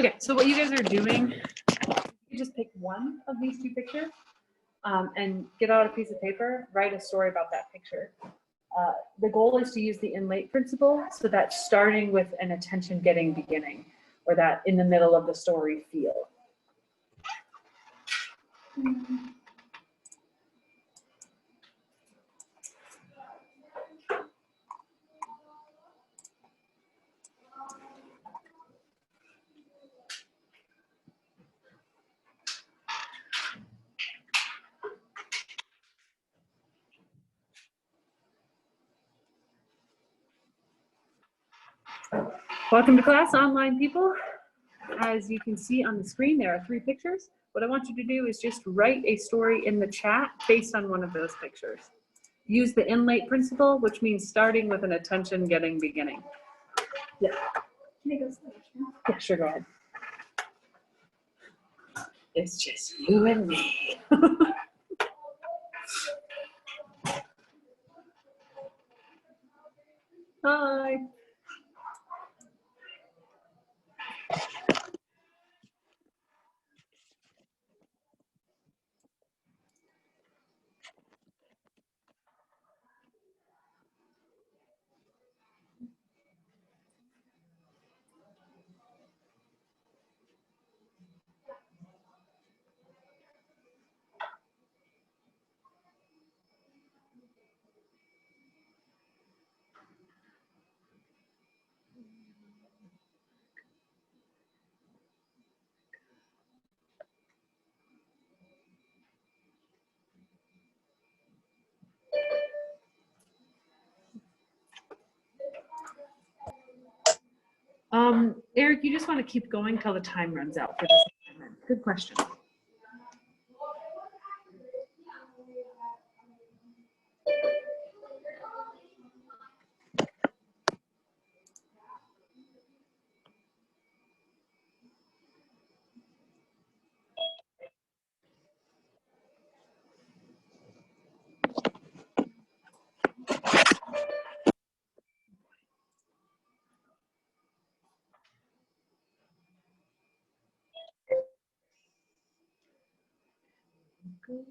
Okay, so what you guys are doing, you just pick one of these two pictures and get out a piece of paper, write a story about that picture. The goal is to use the in-late principle, so that starting with an attention-getting beginning, or that in the middle of the story feel. Welcome to class, online people. As you can see on the screen, there are 3 pictures. What I want you to do is just write a story in the chat based on one of those pictures. Use the in-late principle, which means starting with an attention-getting beginning. Yeah. Can I go slow? Yeah, sure, go ahead. It's just you and me. Hi. Eric, you just want to keep going till the time runs out for this assignment. Good question. Good.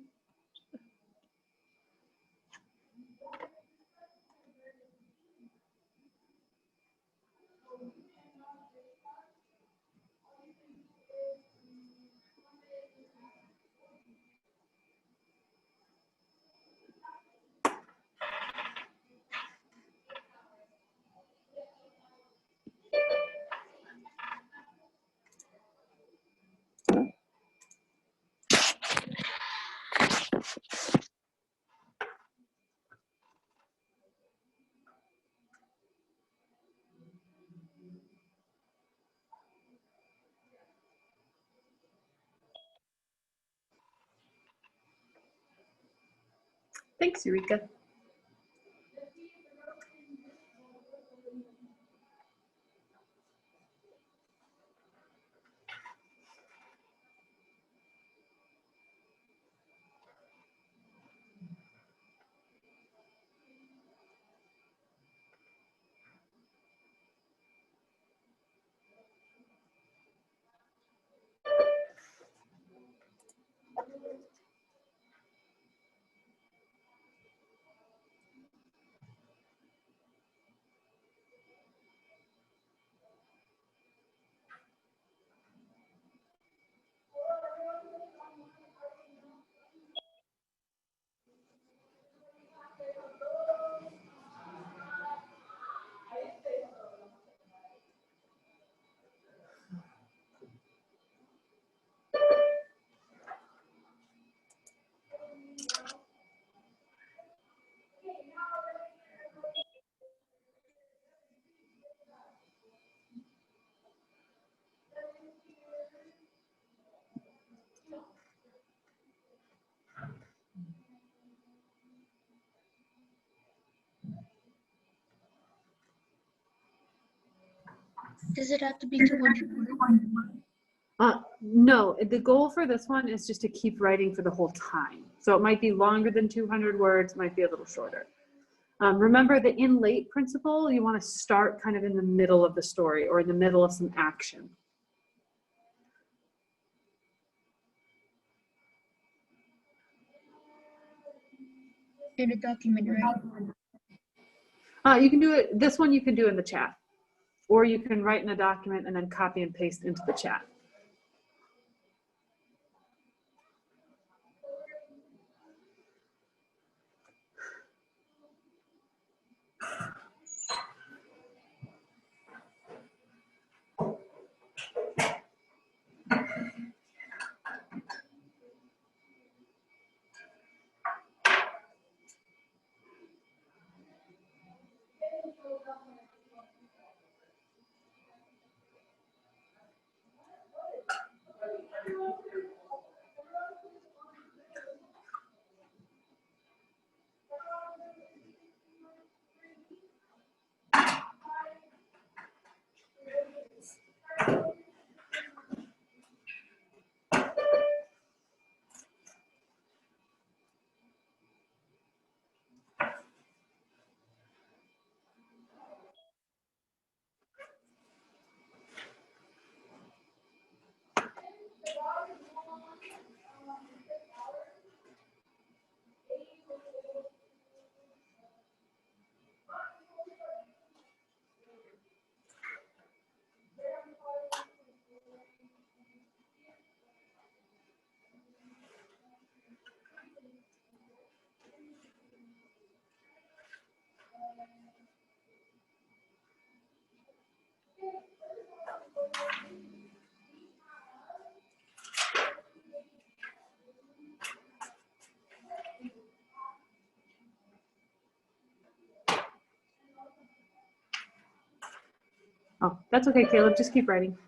Thanks, Eureka. Does it have to be 200 words? No, the goal for this one is just to keep writing for the whole time. So it might be longer than 200 words, might be a little shorter. Remember the in-late principle, you want to start kind of in the middle of the story or in the middle of some action. in the document, right? You can do it, this one you can do in the chat, or you can write in a document and then copy and paste into the chat. Oh, that's okay, Caleb, just keep writing.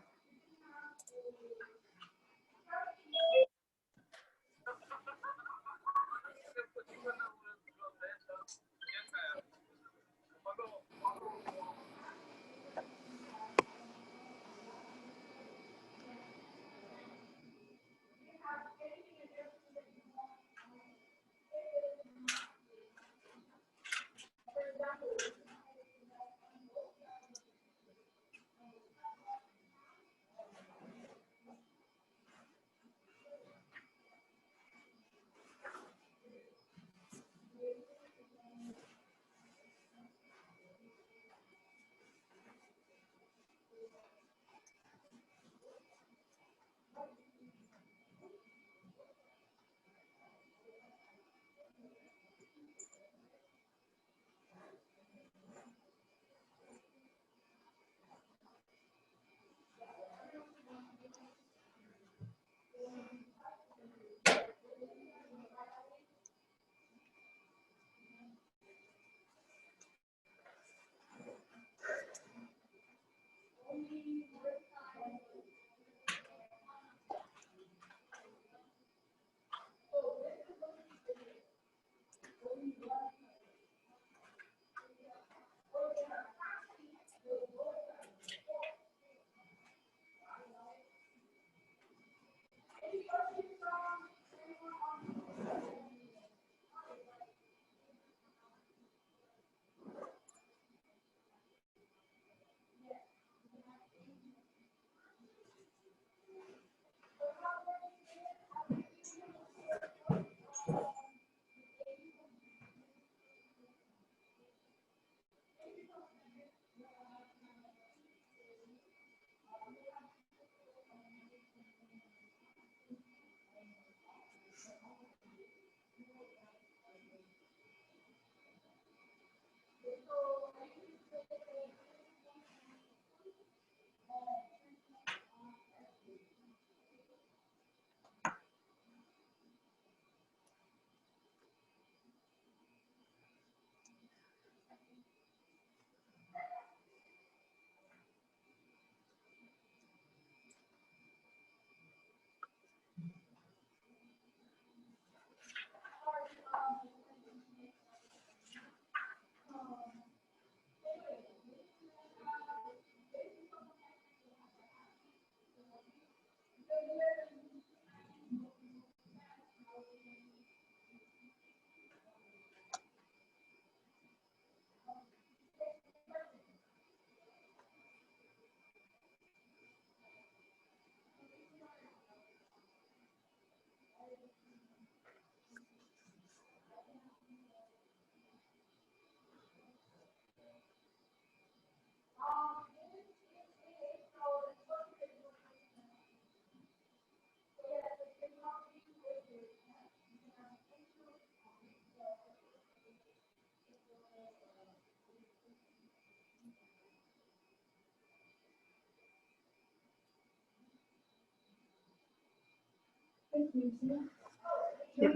Yep.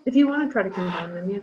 If you want to try to combine them, yeah.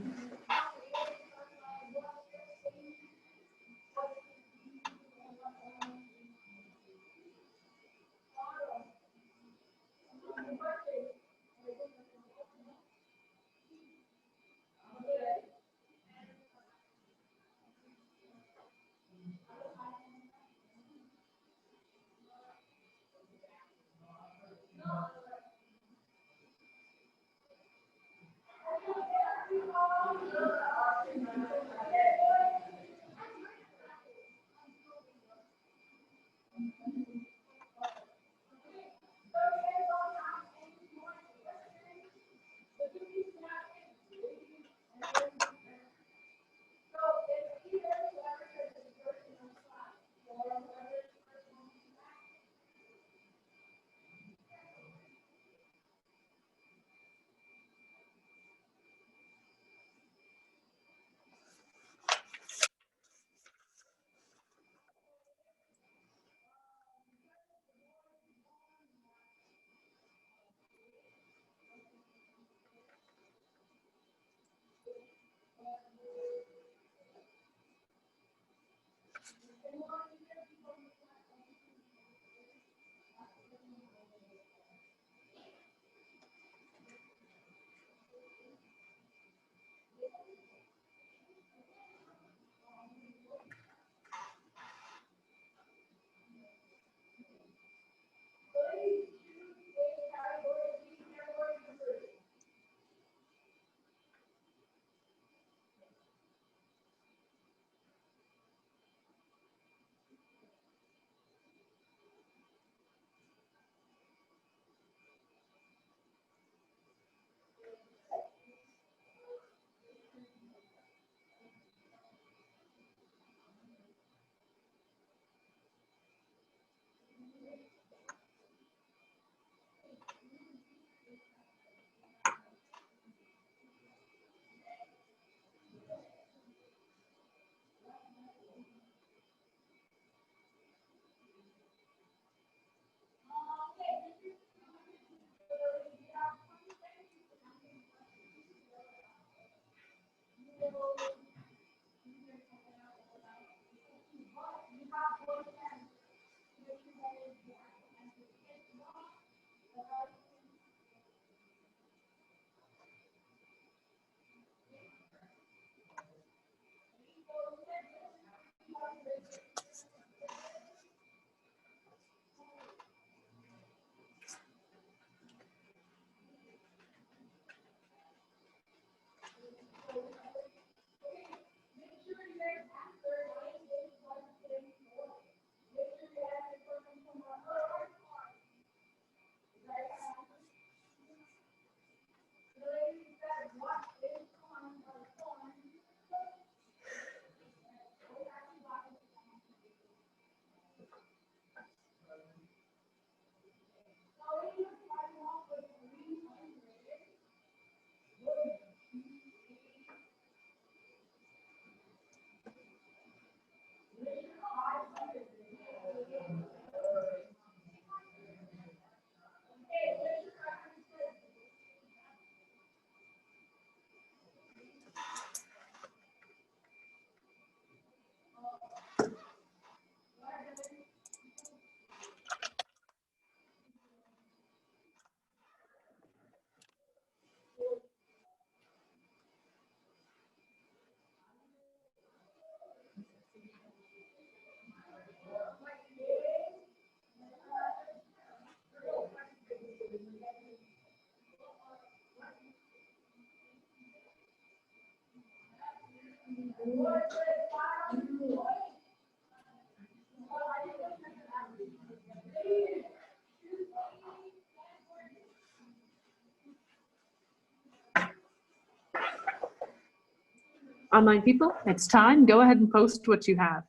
Online people, it's time. Go ahead and post what you have.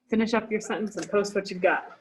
Finish up your sentence and post what you've got.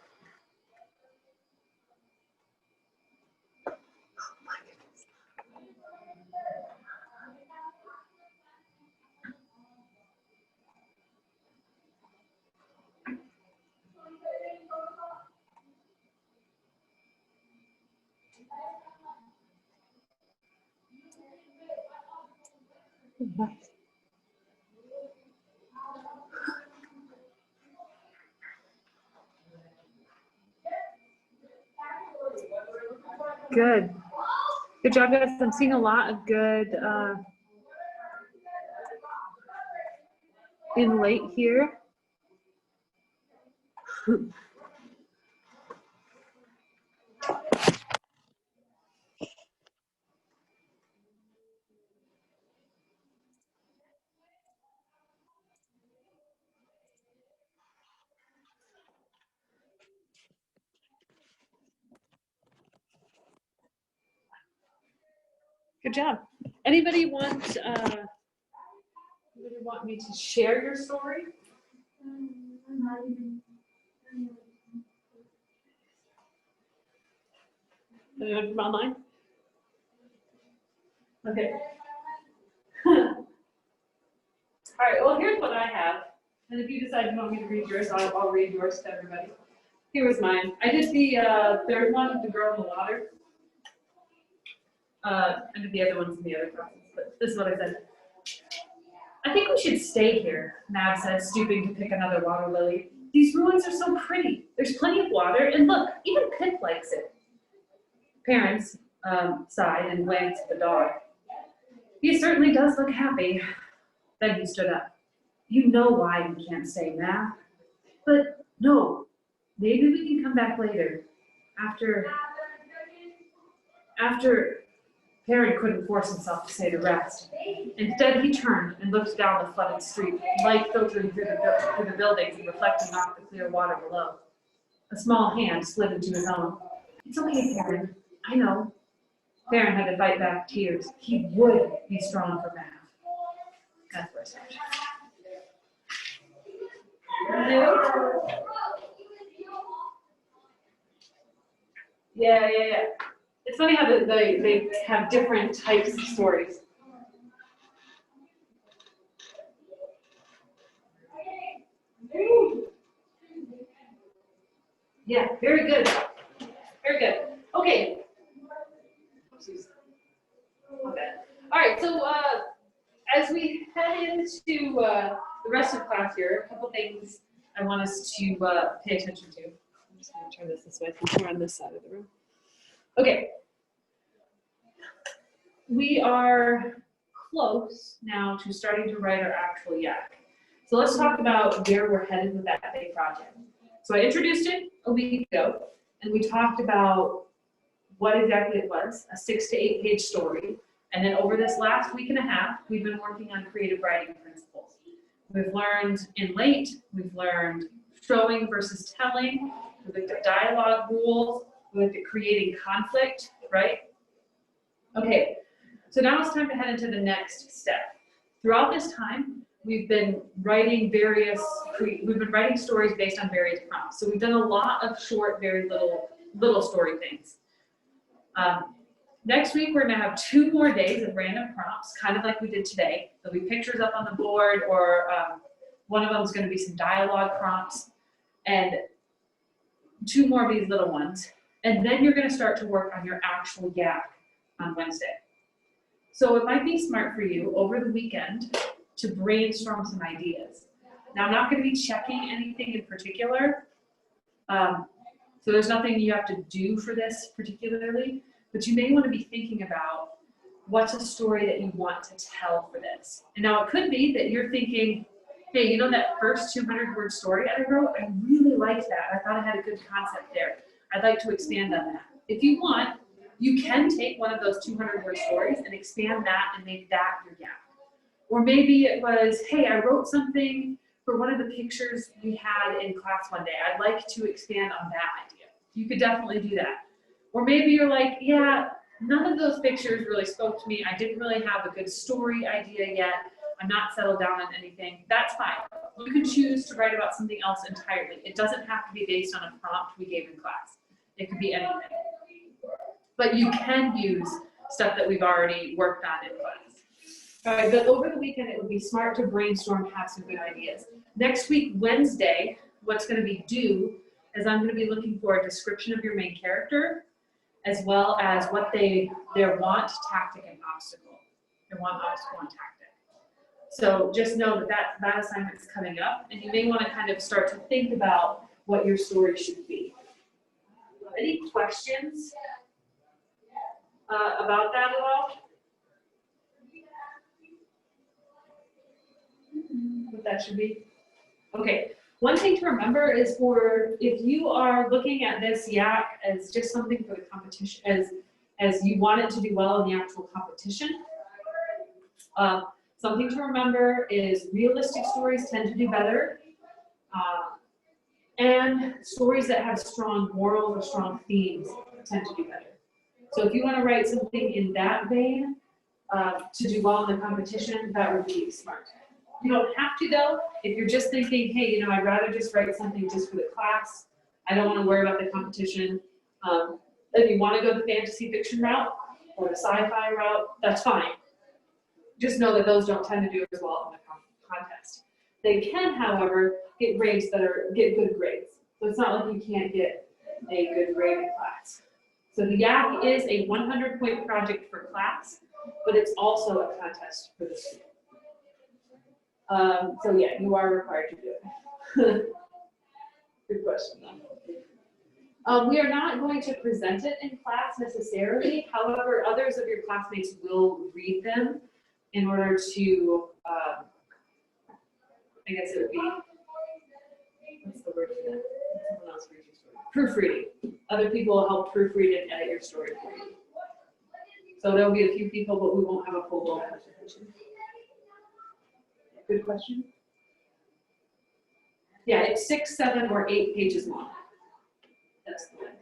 Good. Good job, guys. I'm seeing a lot of good in late here. Good job. Anybody want me to share your story? Anyone from online? Okay. All right, well, here's what I have. And if you decide you want me to read yours, I'll read yours to everybody. Here was mine. I did the third one, the girl in the water. I did the other ones in the other classes, but this is what I said. I think we should stay here, Mav said, stooping to pick another water lily. These ruins are so pretty. There's plenty of water, and look, even Pip likes it. Parents sighed and glanced at the dog. He certainly does look happy. Then he stood up. You know why we can't stay, Mav. But no, maybe we can come back later. After Perry couldn't force himself to say the rest. Instead, he turned and looked down the flooded street, light filtering through the buildings and reflecting off the clear water below. A small hand slid into his own. It's okay, Perrin. I know. Perrin had to fight back tears. He would be strong for Mav. That's where I stopped. Yeah. It's funny how they have different types of stories. Yeah, very good. Very good. Okay. Okay. All right, so as we head into the rest of class here, a couple things I want us to pay attention to. I'm just going to turn this way since we're on this side of the room. Okay. We are close now to starting to write our actual yak. So let's talk about where we're headed with that big project. So I introduced it a week ago, and we talked about what exactly it was, a 6 to 8 page story. And then over this last week and a half, we've been working on creative writing principles. We've learned in late, we've learned showing versus telling, we've looked at dialogue rules, we looked at creating conflict, right? Okay, so now it's time to head into the next step. Throughout this time, we've been writing stories based on various prompts. So we've done a lot of short, very little story things. Next week, we're gonna have 2 more days of random prompts, kind of like we did today. There'll be pictures up on the board, or one of them is gonna be some dialogue prompts, and 2 more of these little ones. And then you're gonna start to work on your actual yak on Wednesday. So it might be smart for you over the weekend to brainstorm some ideas. Now, I'm not gonna be checking anything in particular. So there's nothing you have to do for this particularly, but you may want to be thinking about what's a story that you want to tell for this. And now it could be that you're thinking, hey, you know that first 200-word story I wrote? I really liked that. I thought I had a good concept there. I'd like to expand on that. If you want, you can take one of those 200-word stories and expand that and make that your gap. Or maybe it was, hey, I wrote something for one of the pictures we had in class one day. I'd like to expand on that idea. You could definitely do that. Or maybe you're like, yeah, none of those pictures really spoke to me. I didn't really have a good story idea yet. I'm not settled down on anything. That's fine. You can choose to write about something else entirely. It doesn't have to be based on a prompt we gave in class. It could be anything. But you can use stuff that we've already worked on in class. All right, but over the weekend, it would be smart to brainstorm, have some good ideas. Next week, Wednesday, what's going to be due is I'm going to be looking for a description of your main character, as well as what their want, tactic, and obstacle. Their want, obstacle, and tactic. So just know that that assignment is coming up, and you may want to kind of start to think about what your story should be. Any questions about that at all? What that should be? Okay. One thing to remember is if you are looking at this yak as just something for the competition, as you want it to do well in the actual competition, something to remember is realistic stories tend to do better, and stories that have strong morals or strong themes tend to do better. So if you want to write something in that vein to do well in the competition, that would be smart. You don't have to though. If you're just thinking, hey, you know, I'd rather just write something just for the class. I don't want to worry about the competition. If you want to go the fantasy fiction route or the sci-fi route, that's fine. Just know that those don't tend to do as well in the contest. They can, however, get grades get good grades. So it's not like you can't get a good grade in class. So the YAC is a 100-point project for class, but it's also a contest for the student. So yeah, you are required to do it. Good question though. We are not going to present it in class necessarily. However, others of your classmates will read them in order to, I guess it would be, what's the word for that? Someone else reads your story. Proofreading. Other people will help proofread and edit your story for you. So there'll be a few people, but we won't have a full-blown presentation. Good question. Yeah, it's 6, 7, or 8 pages long. That's the one.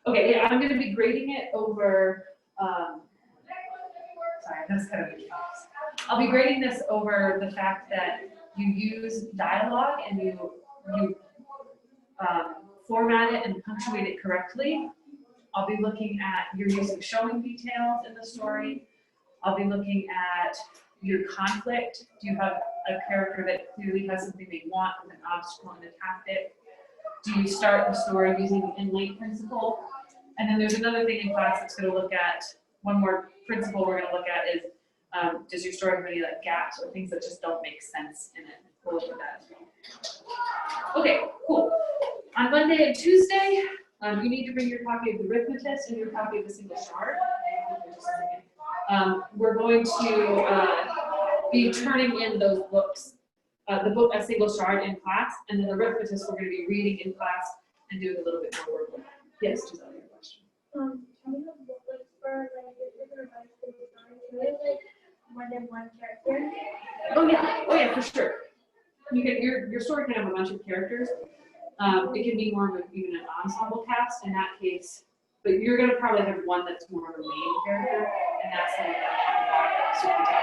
Okay, yeah, I'm going to be grading it over. Sorry, that's kind of a chaos. I'll be grading this over the fact that you use dialogue and you format it and punctuate it correctly. I'll be looking at your use of showing details in the story. I'll be looking at your conflict. Do you have a character that clearly has something they want with an obstacle and a tactic? Do you start the story using the in-late principle? And then there's another thing in class that's going to look at, one more principle we're going to look at is, does your story have any like gaps or things that just don't make sense in it? We'll look at that as well. Okay, cool. On Monday and Tuesday, you need to bring your copy of the Rithmatist and your copy of the single shard. We're going to be turning in those books, the book A Single Shard in class, and then the Rithmatist we're going to be reading in class and doing a little bit more work. Yes, Giselle, your question. More than one character? Oh yeah, for sure. You can your story can have a bunch of characters. It can be more of even an ensemble cast in that case, but you're going to probably have one that's more of a main character, and that's the one that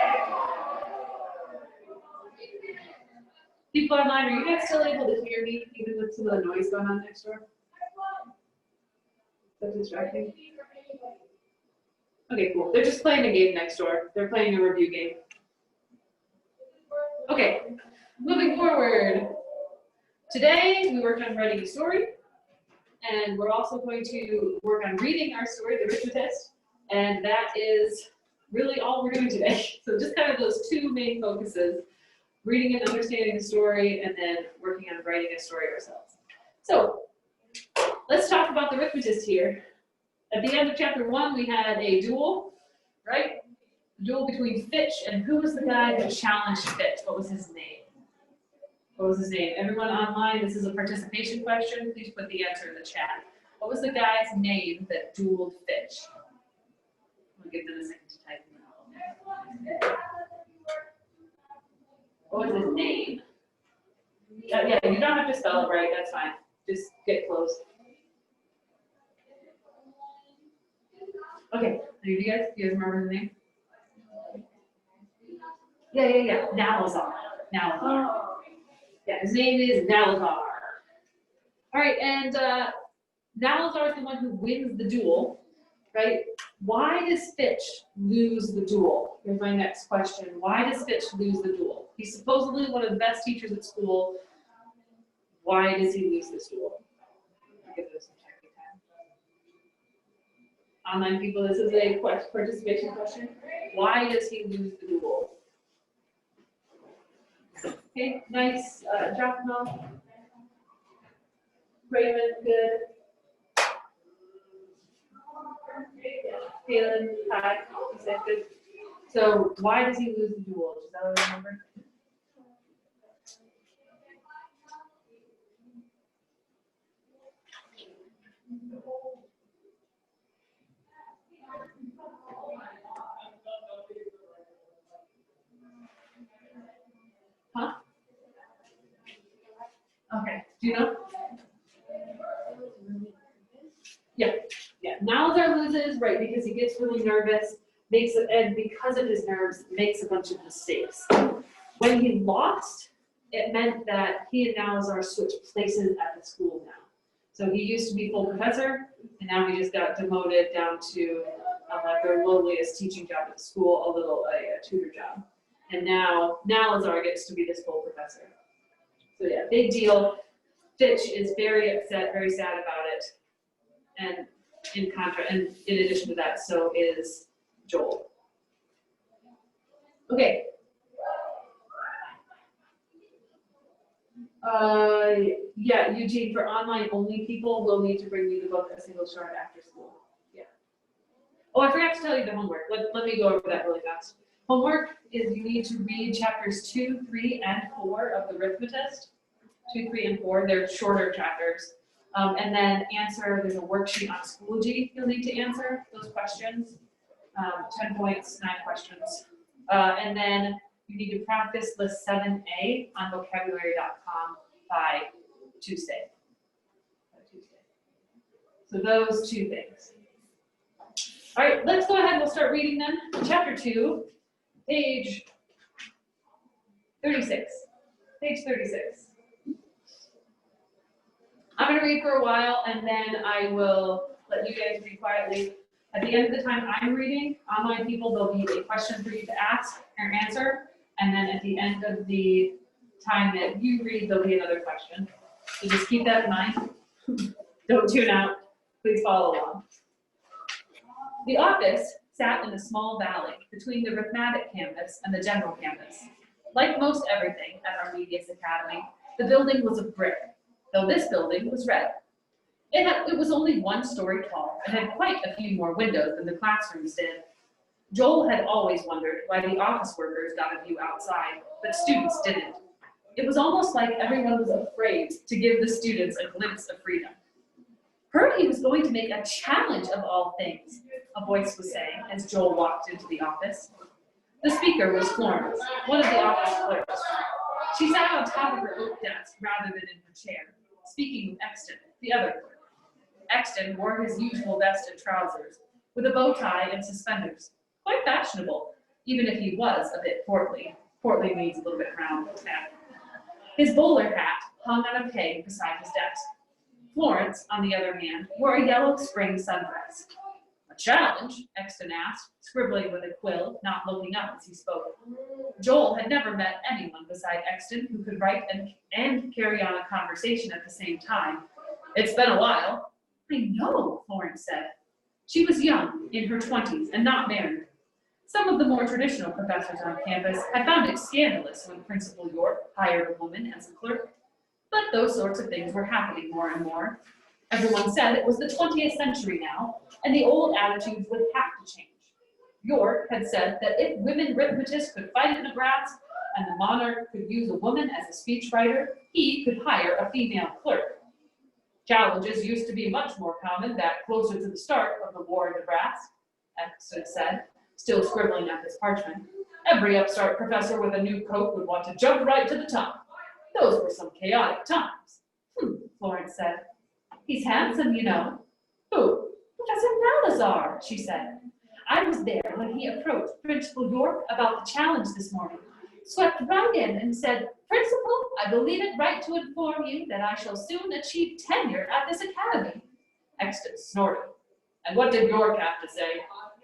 people online, are you guys still able to hear me even with some of the noise going on next door? Is that distracting? Okay, cool. They're just playing a game next door. They're playing a review game. Okay, moving forward. Today, we worked on writing a story, and we're also going to work on reading our story, the Rithmatist, and that is really all we're doing today. So just kind of those two main focuses, reading and understanding the story, and then working on writing a story ourselves. So let's talk about the Rithmatist here. At the end of chapter 1, we had a duel, right? A duel between Fitch, and who was the guy that challenged Fitch? What was his name? What was his name? Everyone online, this is a participation question. Please put the answer in the chat. What was the guy's name that dueled Fitch? I'll give them a second to type in. What was his name? Yeah, you don't have to spell it right. That's fine. Just get close. Okay, do you guys remember his name? Yeah. Nalazar. Yeah, his name is Nalazar. All right, and Nalazar is the one who wins the duel, right? Why does Fitch lose the duel? Here's my next question. Why does Fitch lose the duel? He's supposedly one of the best teachers at school. Why does he lose this duel? I'll give this some checking Online people, this is a participation question. Why does he lose the duel? Okay, nice, Giacomo. Raymond, good. Phelan, hi, you said good. So why does he lose the duel? Does that remember? Huh? Okay, do you know? Yeah, yeah. Nalazar loses, right, because he gets really nervous, and because of his nerves, makes a bunch of mistakes. When he lost, it meant that he and Nalazar switched places at the school now. So he used to be full professor, and now he just got demoted down to like their lowliest teaching job at the school, a tutor job. And now Nalazar gets to be this full professor. So yeah, big deal. Fitch is very upset, very sad about it. And in addition to that, so is Joel. Okay. Yeah, Eugene, for online only people, we'll need to bring you the book A Single Shard after school. Yeah. Oh, I forgot to tell you the homework. Let me go over that really fast. Homework is you need to read chapters 2, 3, and 4 of the Rithmatist. 2, 3, and 4, they're shorter chapters. And then there's a worksheet on Schoology you'll need to answer those questions. 10 points, 9 questions. And then you need to practice list 7A on vocabulary.com by Tuesday. So those 2 things. All right, let's go ahead. We'll start reading then. Chapter 2, page 36. Page 36. I'm going to read for a while, and then I will let you guys read quietly. At the end of the time I'm reading, online people, there'll be a question for you to ask or answer, and then at the end of the time that you read, there'll be another question. So just keep that in mind. Don't tune out. Please follow along. The office sat in a small valley between the Rithmatic campus and the general campus. Like most everything at Armedius Academy, the building was of brick, though this building was red. It was only 1 story tall and had quite a few more windows than the classrooms did. Joel had always wondered why the office workers got a view outside, but students didn't. It was almost like everyone was afraid to give the students a glimpse of freedom. Heard he was going to make a challenge of all things, a voice was saying as Joel walked into the office. The speaker was Florence, one of the office clerks. She sat on top of her oak desk rather than in her chair, speaking with Exton, the other clerk. Exton wore his usual vest and trousers, with a bow tie and suspenders. Quite fashionable, even if he was a bit portly. Portly means a little bit round. His bowler hat hung on a peg beside his desk. Florence, on the other hand, wore a yellow spring sundress. A challenge? Exton asked, scribbling with a quill, not looking up as he spoke. Joel had never met anyone beside Exton who could write and carry on a conversation at the same time. It's been a while. I know, Florence said. She was young, in her 20s, and not married. Some of the more traditional professors on campus had found it scandalous when Principal York hired a woman as a clerk, but those sorts of things were happening more and more. Everyone said it was the 20th century now, and the old attitudes would have to change. York had said that if women Rithmatists could fight in the grass, and the monarch could use a woman as a speechwriter, he could hire a female clerk. Challenges used to be much more common that closer to the start of the war in the brass, Exton said, still scribbling at his parchment. Every upstart professor with a new coat would want to jump right to the top. Those were some chaotic times. Florence said. He's handsome, you know. Who? Professor Nalazar, she said. I was there when he approached Principal York about the challenge this morning. Swept right in and said, Principal, I believe it right to inform you that I shall soon achieve tenure at this academy. Exton snorted. And what did York have to say?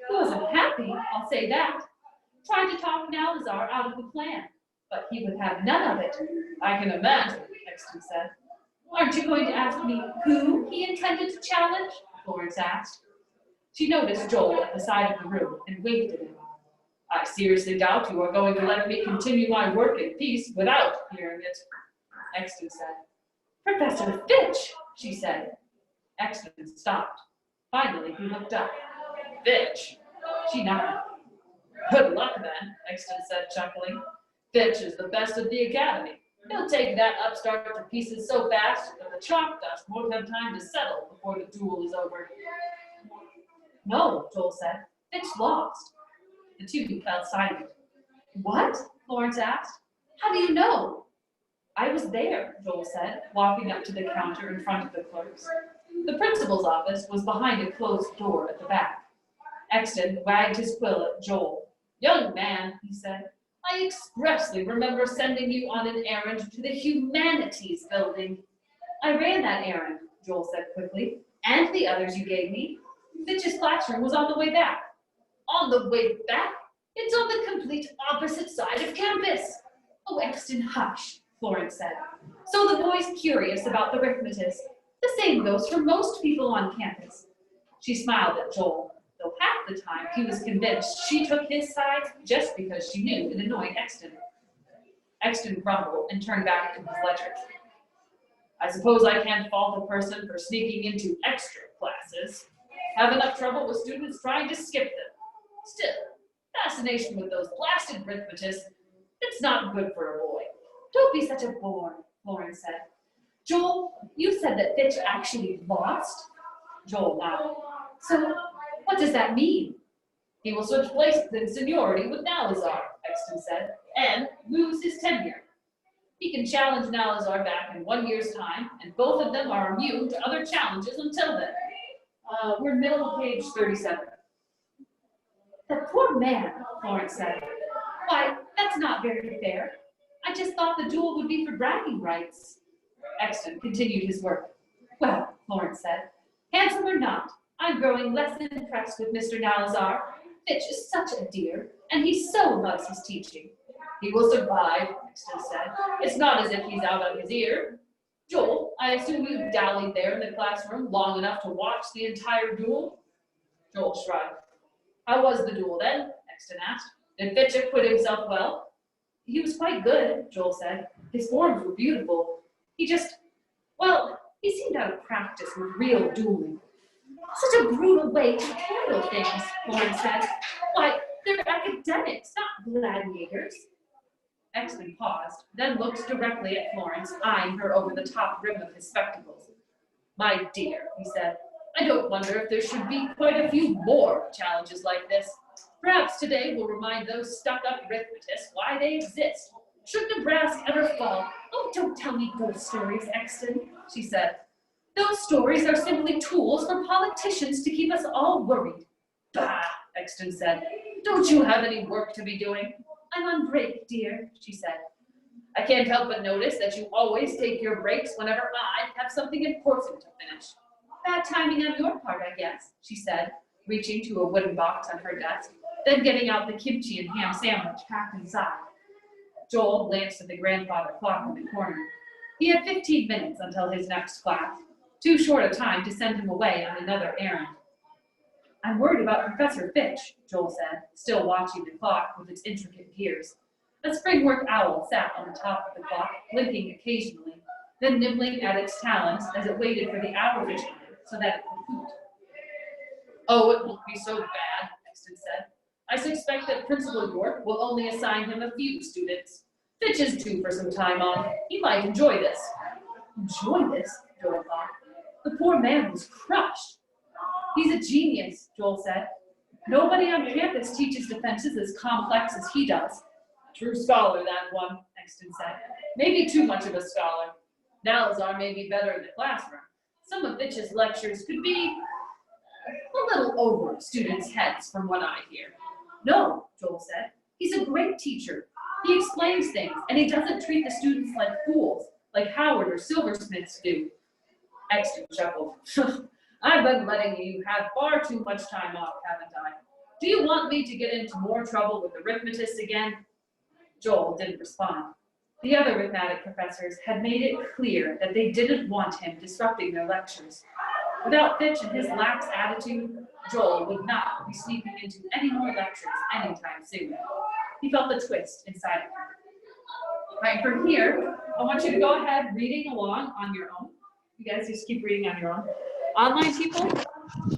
He wasn't happy, I'll say that. Tried to talk Nalazar out of the plan, but he would have none of it. I can imagine, Exton said. Aren't you going to ask me who he intended to challenge? Florence asked. She noticed Joel at the side of the room and winked at him. I seriously doubt you are going to let me continue my work in peace without hearing it, Exton said. Professor Fitch, she said. Exton stopped. Finally, he looked up. Fitch, she nodded. Good luck then, Exton said, chuckling. Fitch is the best of the academy. He'll take that upstart to pieces so fast that the chalk dust won't have time to settle before the duel is over. No, Joel said. Fitch lost. The two fell silent. What? Florence asked. How do you know? I was there, Joel said, walking up to the counter in front of the clerks. The principal's office was behind a closed door at the back. Exton wagged his quill at Joel. Young man, he said, I expressly remember sending you on an errand to the Humanities building. I ran that errand, Joel said quickly, and the others you gave me. Fitch's classroom was on the way back. On the way back? It's on the complete opposite side of campus. Oh, Exton, hush, Florence said. So the boy's curious about the Rithmatist. The same goes for most people on campus. She smiled at Joel, though half the time he was convinced she took his side just because she knew it annoyed Exton. Exton grumbled and turned back to his ledger. I suppose I can't fault a person for sneaking into extra classes. Have enough trouble with students trying to skip them. Still, fascination with those blasted Rithmatists, it's not good for a boy. Don't be such a bore, Florence said. Joel, you said that Fitch actually lost? Joel nodded. So, what does that mean? He will switch places in seniority with Nalazar, Exton said, and lose his tenure. He can challenge Nalazar back in 1 year's time, and both of them are immune to other challenges until then. We're middle of page 37. That poor man, Florence said. Why, that's not very fair. I just thought the duel would be for bragging rights. Exton continued his work. Well, Florence said, handsome or not, I'm growing less impressed with Mr. Nalazar. Fitch is such a dear, and he so loves his teaching. He will survive, Exton said. It's not as if he's out of his ear. Joel, I assume you dallied there in the classroom long enough to watch the entire duel? Joel shrugged. How was the duel then? Exton asked. Did Fitch acquit himself well? He was quite good, Joel said. His forms were beautiful. He seemed out of practice with real dueling. Such a brutal way to handle things, Florence said. Why, they're academics, not gladiators. Exton paused, then looked directly at Florence, eyeing her over the top rim of his spectacles. My dear, he said, I don't wonder if there should be quite a few more challenges like this. Perhaps today will remind those stuck-up Rithmatists why they exist. Should Nebraska ever fall? Oh, don't tell me ghost stories, Exton, she said. Those stories are simply tools for politicians to keep us all worried. Bah, Exton said. Don't you have any work to be doing? I'm on break, dear, she said. I can't help but notice that you always take your breaks whenever I have something important to finish. Bad timing on your part, I guess, she said, reaching to a wooden box on her desk, then getting out the kimchi and ham sandwich packed inside. Joel glanced at the grandfather clock in the corner. He had 15 minutes until his next class, too short a time to send him away on another errand. I'm worried about Professor Fitch, Joel said, still watching the clock with its intricate gears. A springwork owl sat on the top of the clock, blinking occasionally, then nibbling at its talons as it waited for the hour to chime so that it could hoot. Oh, it won't be so bad, Exton said. I suspect that Principal York will only assign him a few students. Fitch is due for some time off. He might enjoy this. Enjoy this? Joel thought. The poor man was crushed. He's a genius, Joel said. Nobody on campus teaches defenses as complex as he does. True scholar, that one, Exton said. Maybe too much of a scholar. Nalazar may be better in the classroom. Some of Fitch's lectures could be a little over students' heads from what I hear. No, Joel said. He's a great teacher. He explains things, and he doesn't treat the students like fools, like Howard or Silversmiths do. Exton chuckled. I've been letting you have far too much time off, haven't I? Do you want me to get into more trouble with the Rithmatists again? Joel didn't respond. The other arithmetic professors had made it clear that they didn't want him disrupting their lectures. Without Fitch and his lax attitude, Joel would not be sneaking into any more lectures anytime soon. He felt the twist inside of him. All right, from here, I want you to go ahead reading along on your own. You guys just keep reading on your own. Online people,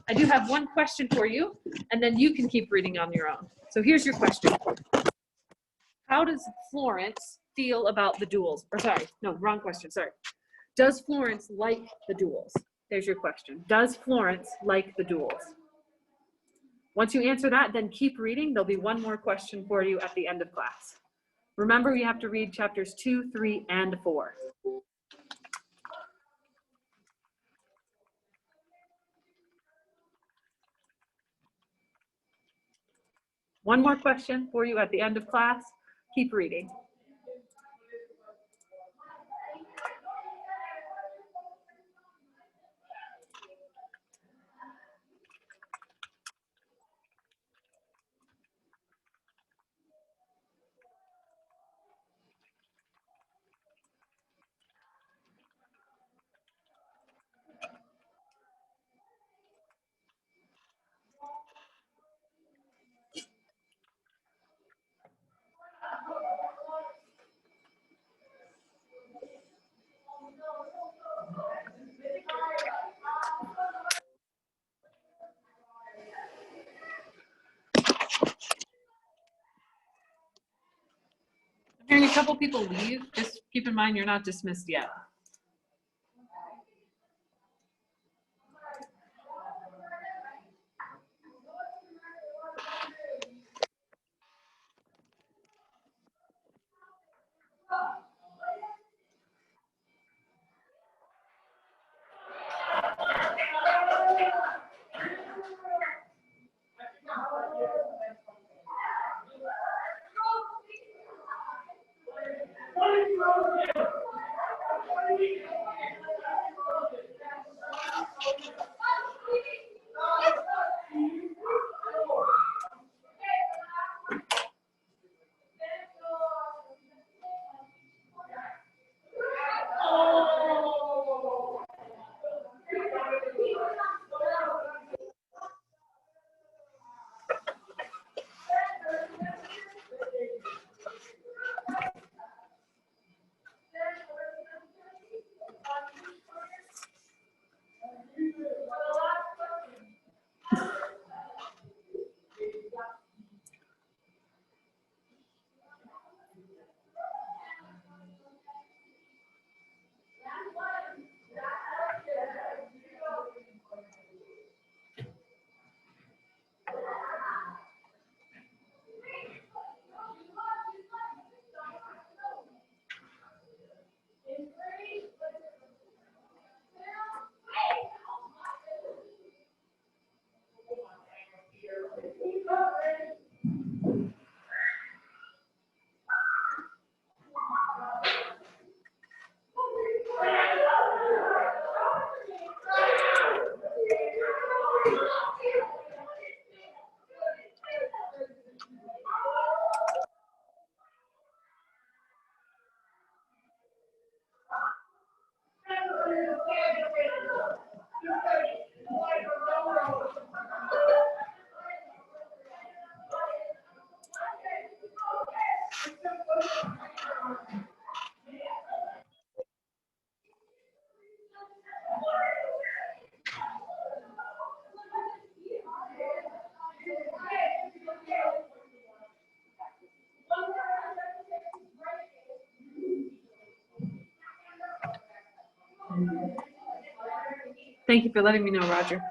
I do have one question for you, and then you can keep reading on your own. So here's your question. How does Florence feel about the duels? Or sorry, no, wrong question, sorry. Does Florence like the duels? There's your question. Does Florence like the duels? Once you answer that, then keep reading. There'll be one more question for you at the end of class. Remember, you have to read chapters 2, 3, and 4. One more question for you at the end of class. Keep reading. I'm hearing a couple people leave. Just keep in mind you're not dismissed yet. Thank you for letting me know, Roger.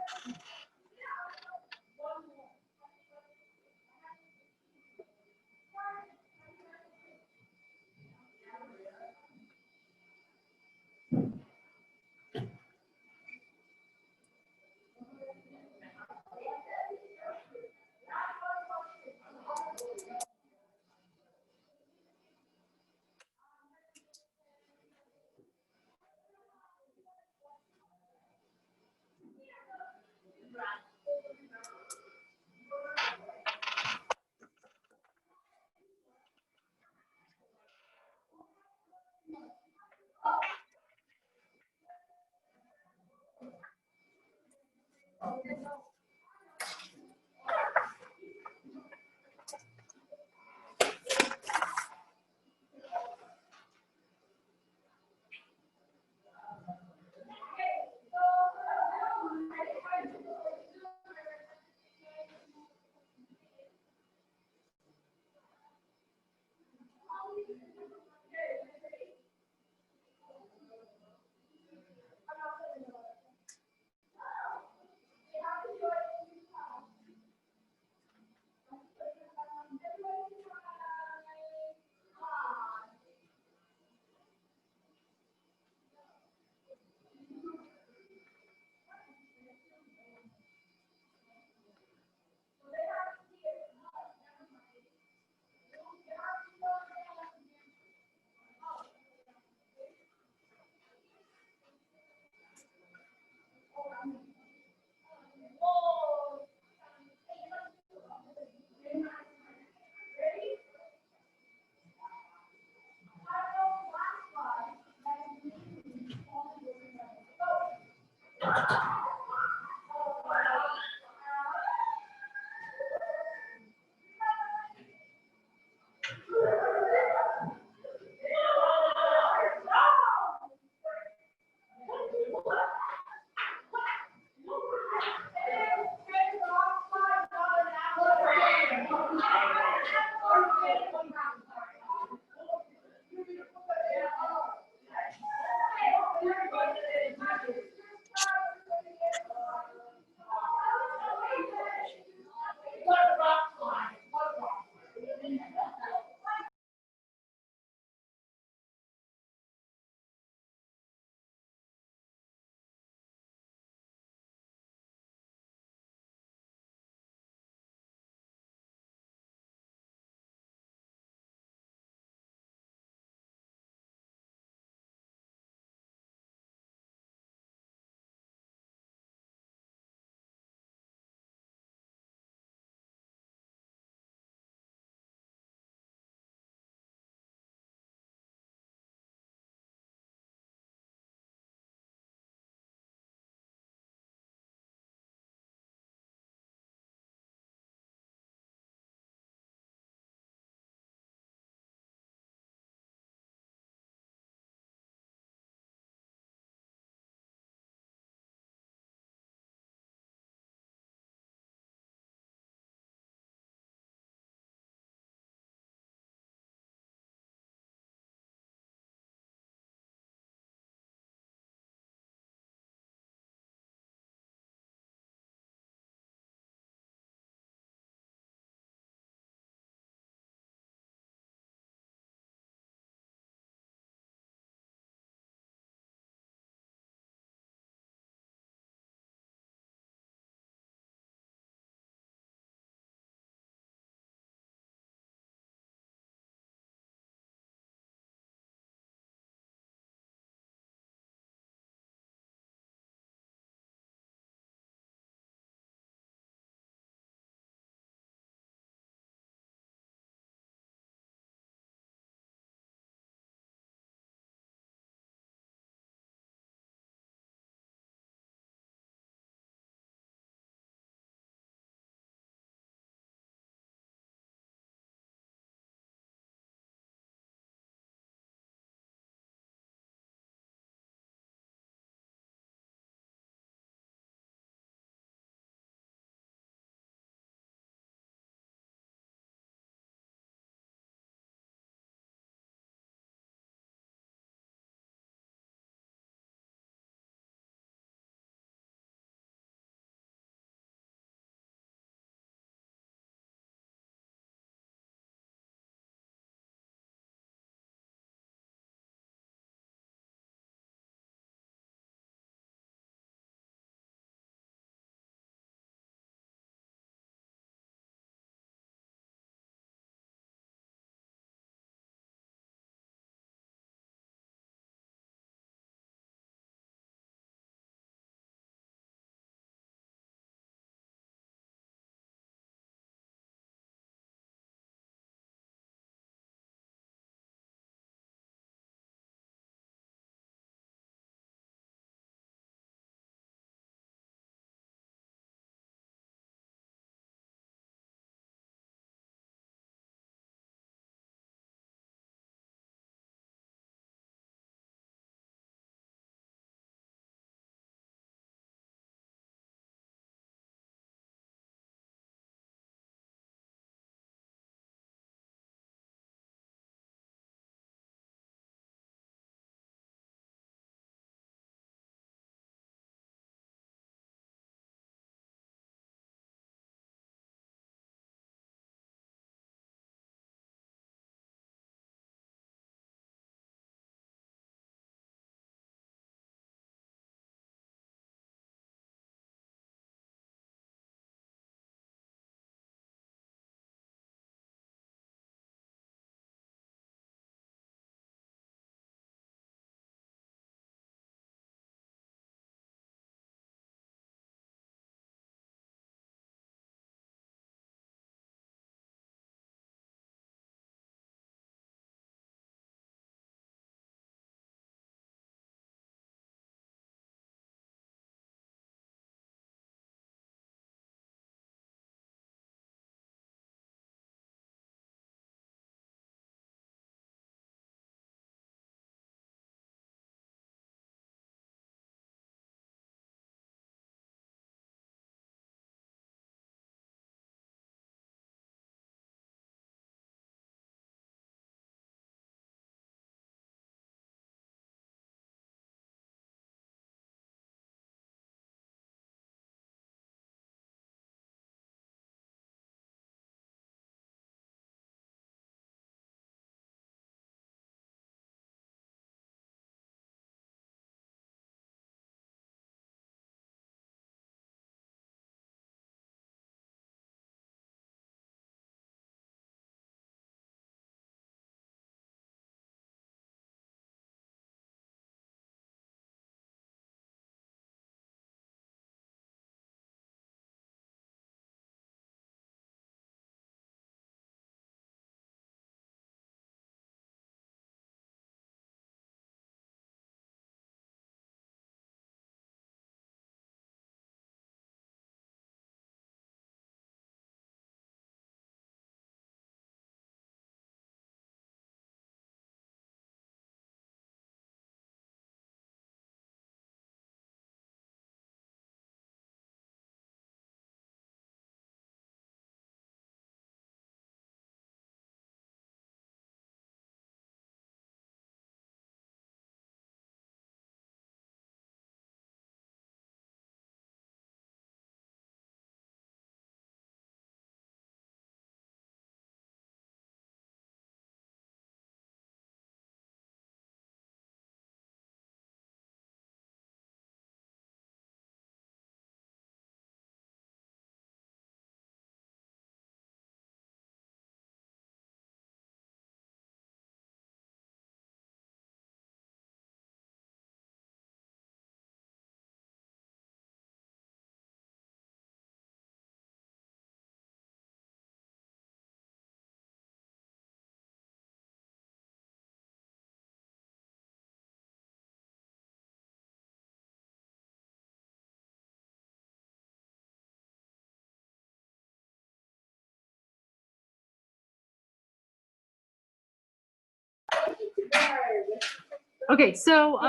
Okay, so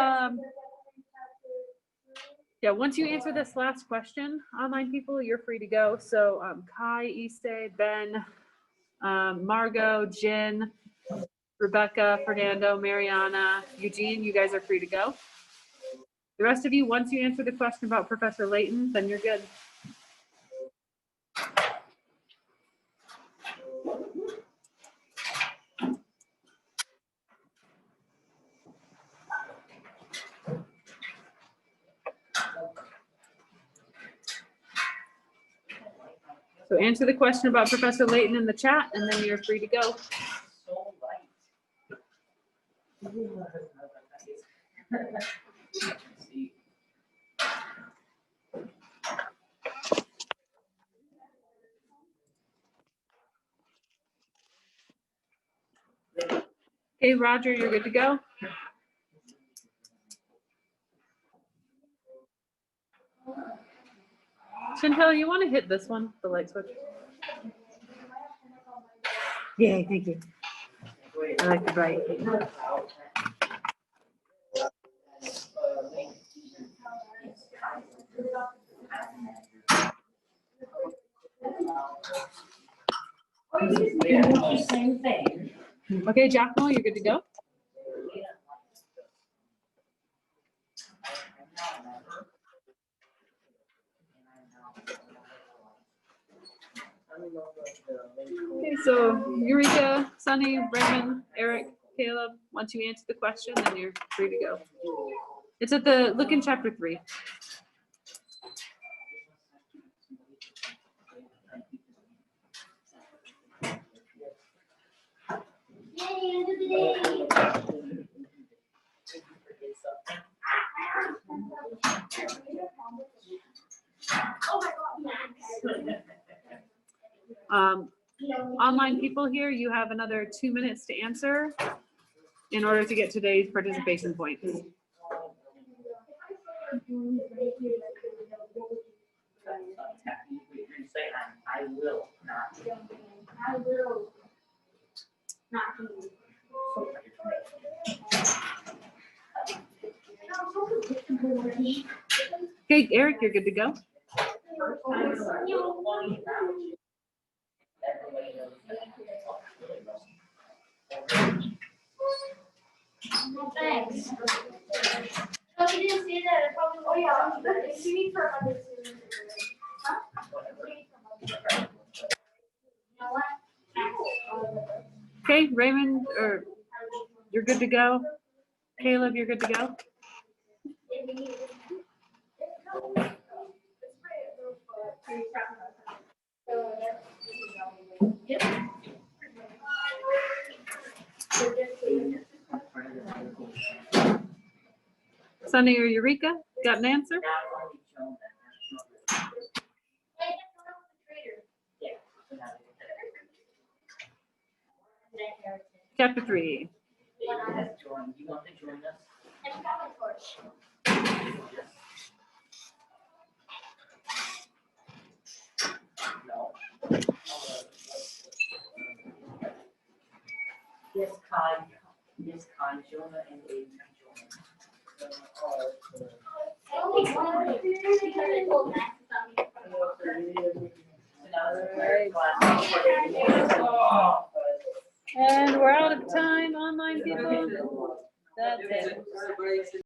yeah, once you answer this last question, online people, you're free to go. So Kai, Issei, Ben, Margot, Jen, Rebecca, Fernando, Mariana, Eugene, you guys are free to go. The rest of you, once you answer the question about Professor Layton, then you're good. So answer the question about Professor Layton in the chat, and then you're free to go. Okay, Roger, you're good to go. Chantel, you want to hit this one, the light switch? Yay, thank you. I like the bright. Same thing. Okay, Giacomo, you're good to go. Okay, so Eureka, Sunny, Raymond, Eric, Caleb, once you answer the question, then you're free to go. It's at the, look in chapter 3. Online people here, you have another 2 minutes to answer in order to get today's participation points. I will not. I will not do. Okay, Eric, you're good to go. Thanks. No, you didn't see that. I probably won't. Oh, yeah. You need for another season. Huh? You know what? Okay, Raymond, or you're good to go. Caleb, you're good to go. Sunny or Eureka, got an answer? Chapter 3. You want to join us? No. Yes, Kai, Jonah, and Aiden join. And we're out of time, online people. That's it.